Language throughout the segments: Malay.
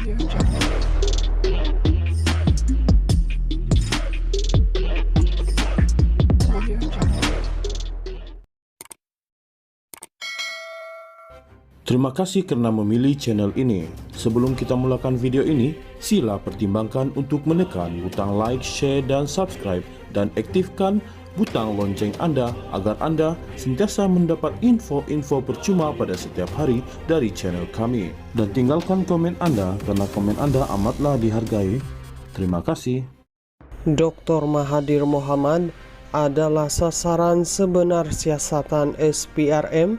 Terima kasih karena memilih channel ini. Sebelum kita mulakan video ini, sila pertimbangkan untuk menekan butang like, share, dan subscribe, dan aktifkan butang lonceng Anda agar Anda sentiasa mendapat info-info percuma pada setiap hari dari channel kami. Dan tinggalkan komen Anda karena komen Anda amatlah dihargai. Terima kasih. Dr. Mahathir Mohamad adalah sasaran sebenar siasatan SPRM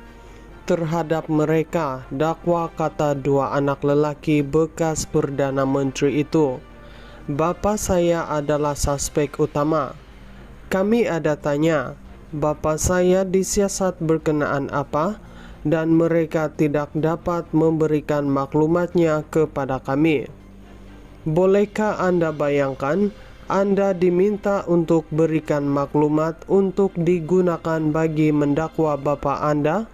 terhadap mereka, dakwa kata dua anak lelaki bekas Perdana Menteri itu. Bapa saya adalah suspek utama. Kami ada tanya, bapa saya disiasat berkenaan apa, dan mereka tidak dapat memberikan maklumatnya kepada kami. Bolehkah Anda bayangkan, Anda diminta untuk berikan maklumat untuk digunakan bagi mendakwa bapa Anda,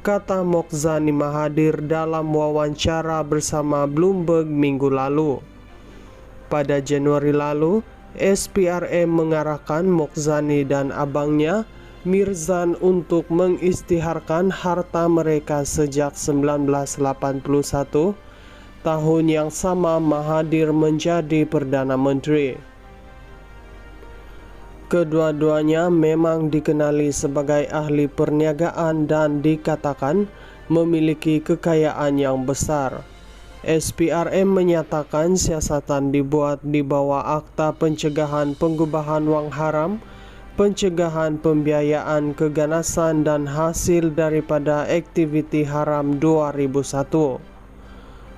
kata Mokhzani Mahathir dalam wawancara bersama Bloomberg minggu lalu. Pada Januari lalu, SPRM mengarahkan Mokhzani dan abangnya, Mirzan, untuk mengisytiharkan harta mereka sejak 1981, tahun yang sama Mahathir menjadi Perdana Menteri. Kedua-duanya memang dikenali sebagai ahli perniagaan dan dikatakan memiliki kekayaan yang besar. SPRM menyatakan siasatan dibuat di bawah Akta Pencegahan Pengubahan Wang Haram, Pencegahan Pembiayaan Keganasan dan Hasil daripada Aktiviti Haram 2001.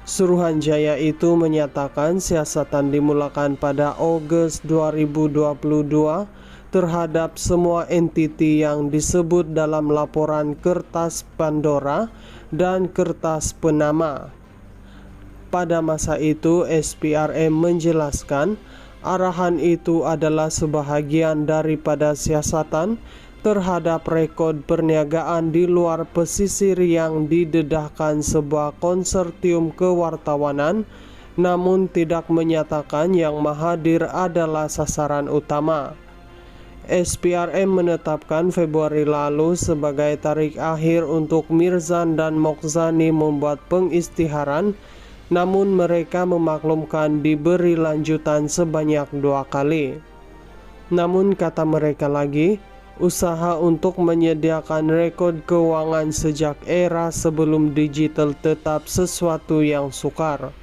Suruhanjaya itu menyatakan siasatan dimulakan pada Ogos 2022 terhadap semua entiti yang disebut dalam laporan Kertas Pandora dan Kertas Penama. Pada masa itu, SPRM menjelaskan arahan itu adalah sebahagian daripada siasatan terhadap rekod perniagaan di luar pesisir yang didedahkan sebuah konsortium kewartawanan, namun tidak menyatakan yang Mahathir adalah sasaran utama. SPRM menetapkan Februari lalu sebagai tarikh akhir untuk Mirzan dan Mokhzani membuat pengisytiharan, namun mereka memaklumkan diberi lanjutan sebanyak 2 kali. Namun kata mereka lagi, usaha untuk menyediakan rekod keuangan sejak era sebelum digital tetap sesuatu yang sukar.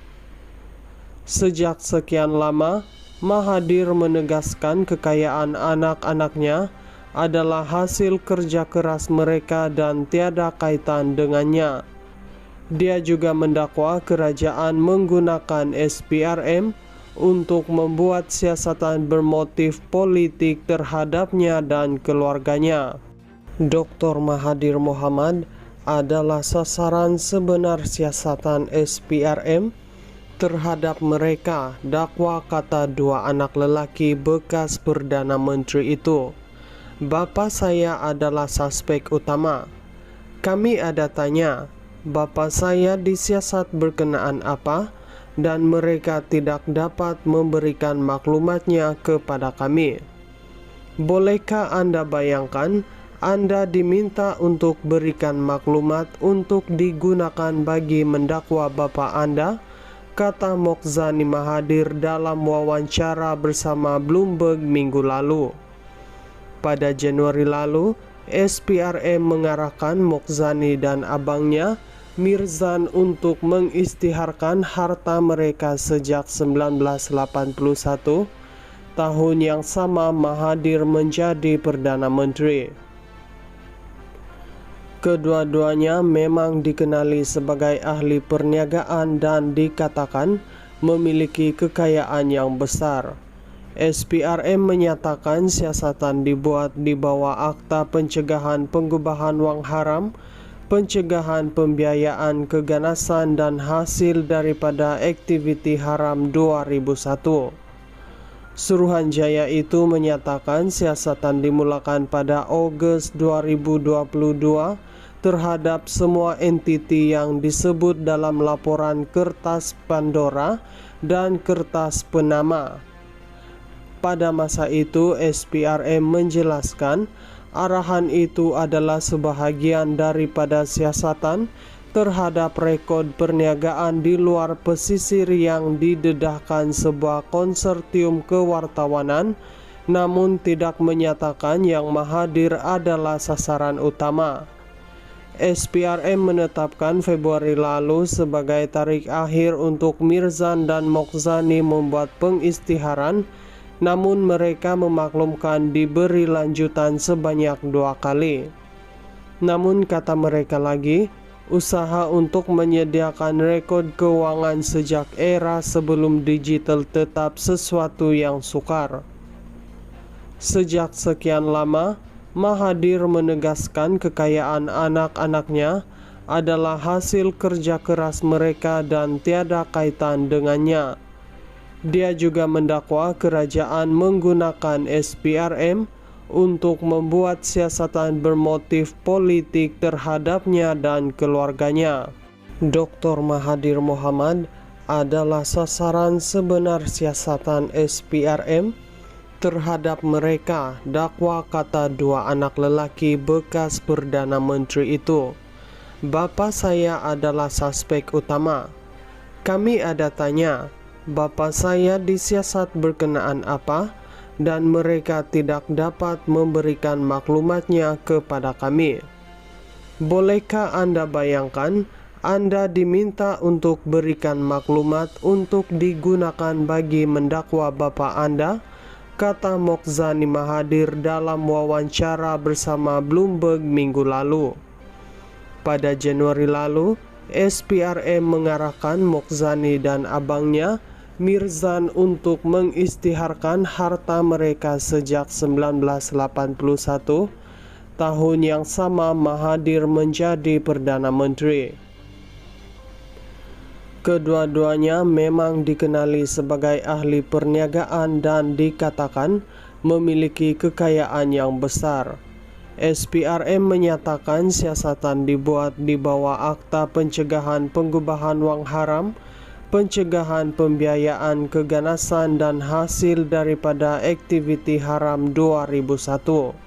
Sejak sekian lama, Mahathir menegaskan kekayaan anak-anaknya adalah hasil kerja keras mereka dan tiada kaitan dengannya. Dia juga mendakwa kerajaan menggunakan SPRM untuk membuat siasatan bermotif politik terhadapnya dan keluarganya. Dr. Mahathir Mohamad adalah sasaran sebenar siasatan SPRM terhadap mereka, dakwa kata dua anak lelaki bekas Perdana Menteri itu. Bapa saya adalah suspek utama. Kami ada tanya, bapa saya disiasat berkenaan apa, dan mereka tidak dapat memberikan maklumatnya kepada kami. Bolehkah Anda bayangkan, Anda diminta untuk berikan maklumat untuk digunakan bagi mendakwa bapa Anda, kata Mokhzani Mahathir dalam wawancara bersama Bloomberg minggu lalu. Pada Januari lalu, SPRM mengarahkan Mokhzani dan abangnya, Mirzan, untuk mengisytiharkan harta mereka sejak 1981, tahun yang sama Mahathir menjadi Perdana Menteri. Kedua-duanya memang dikenali sebagai ahli perniagaan dan dikatakan memiliki kekayaan yang besar. SPRM menyatakan siasatan dibuat di bawah Akta Pencegahan Pengubahan Wang Haram, Pencegahan Pembiayaan Keganasan dan Hasil daripada Aktiviti Haram 2001. Suruhanjaya itu menyatakan siasatan dimulakan pada Ogos 2022 terhadap semua entiti yang disebut dalam laporan kertas Pandora dan kertas Penama. Pada masa itu, SPRM menjelaskan arahan itu adalah sebahagian daripada siasatan terhadap rekod perniagaan di luar pesisir yang didedahkan sebuah konsortium kewartawanan, namun tidak menyatakan Yang Mahathir adalah sasaran utama. SPRM menetapkan Februari lalu sebagai tarikh akhir untuk Mirzan dan Mokhzani membuat pengisytiharan, namun mereka memaklumkan diberi lanjutan sebanyak 2 kali. Namun kata mereka lagi, usaha untuk menyediakan rekod keuangan sejak era sebelum digital tetap sesuatu yang sukar. Sejak sekian lama, Mahathir menegaskan kekayaan anak-anaknya adalah hasil kerja keras mereka dan tiada kaitan dengannya. Dia juga mendakwa kerajaan menggunakan SPRM untuk membuat siasatan bermotif politik terhadapnya dan keluarganya. Dr. Mahathir Mohamad adalah sasaran sebenar siasatan SPRM terhadap mereka, dakwa kata 2 anak lelaki bekas Perdana Menteri itu. Bapa saya adalah suspek utama. Kami ada tanya, bapa saya disiasat berkenaan apa, dan mereka tidak dapat memberikan maklumatnya kepada kami. Bolehkah Anda bayangkan, Anda diminta untuk berikan maklumat untuk digunakan bagi mendakwa bapa Anda, kata Mokhzani Mahathir dalam wawancara bersama Bloomberg minggu lalu. Pada Januari lalu, SPRM mengarahkan Mokhzani dan abangnya Mirzan untuk mengisytiharkan harta mereka sejak 1981, tahun yang sama Mahathir menjadi Perdana Menteri. Kedua-duanya memang dikenali sebagai ahli perniagaan dan dikatakan memiliki kekayaan yang besar. SPRM menyatakan siasatan dibuat di bawah Akta Pencegahan Pengubahan Wang Haram, Pencegahan Pembiayaan Keganasan dan Hasil daripada Aktiviti Haram 2001.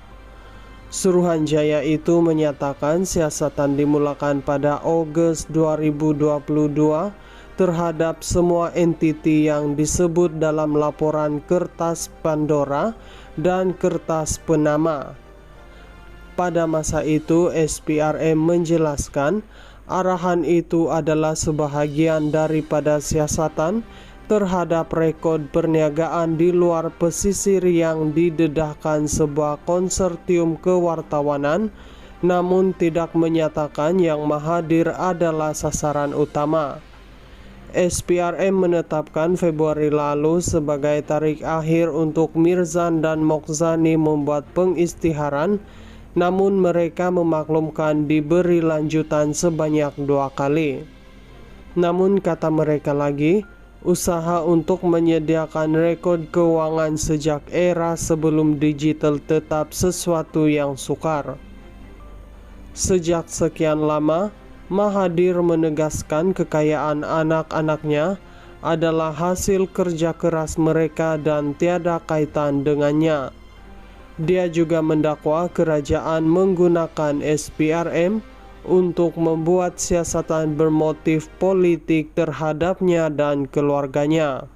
Suruhanjaya itu menyatakan siasatan dimulakan pada Ogos 2022 terhadap semua entiti yang disebut dalam laporan kertas Pandora dan kertas Penama. Pada masa itu, SPRM menjelaskan arahan itu adalah sebahagian daripada siasatan terhadap rekod perniagaan di luar pesisir yang didedahkan sebuah konsortium kewartawanan, namun tidak menyatakan Yang Mahathir adalah sasaran utama. SPRM menetapkan Februari lalu sebagai tarikh akhir untuk Mirzan dan Mokhzani membuat pengisytiharan, namun mereka memaklumkan diberi lanjutan sebanyak 2 kali. Namun kata mereka lagi, usaha untuk menyediakan rekod keuangan sejak era sebelum digital tetap sesuatu yang sukar. Sejak sekian lama, Mahathir menegaskan kekayaan anak-anaknya adalah hasil kerja keras mereka dan tiada kaitan dengannya. Dia juga mendakwa kerajaan menggunakan SPRM untuk membuat siasatan bermotif politik terhadapnya dan keluarganya.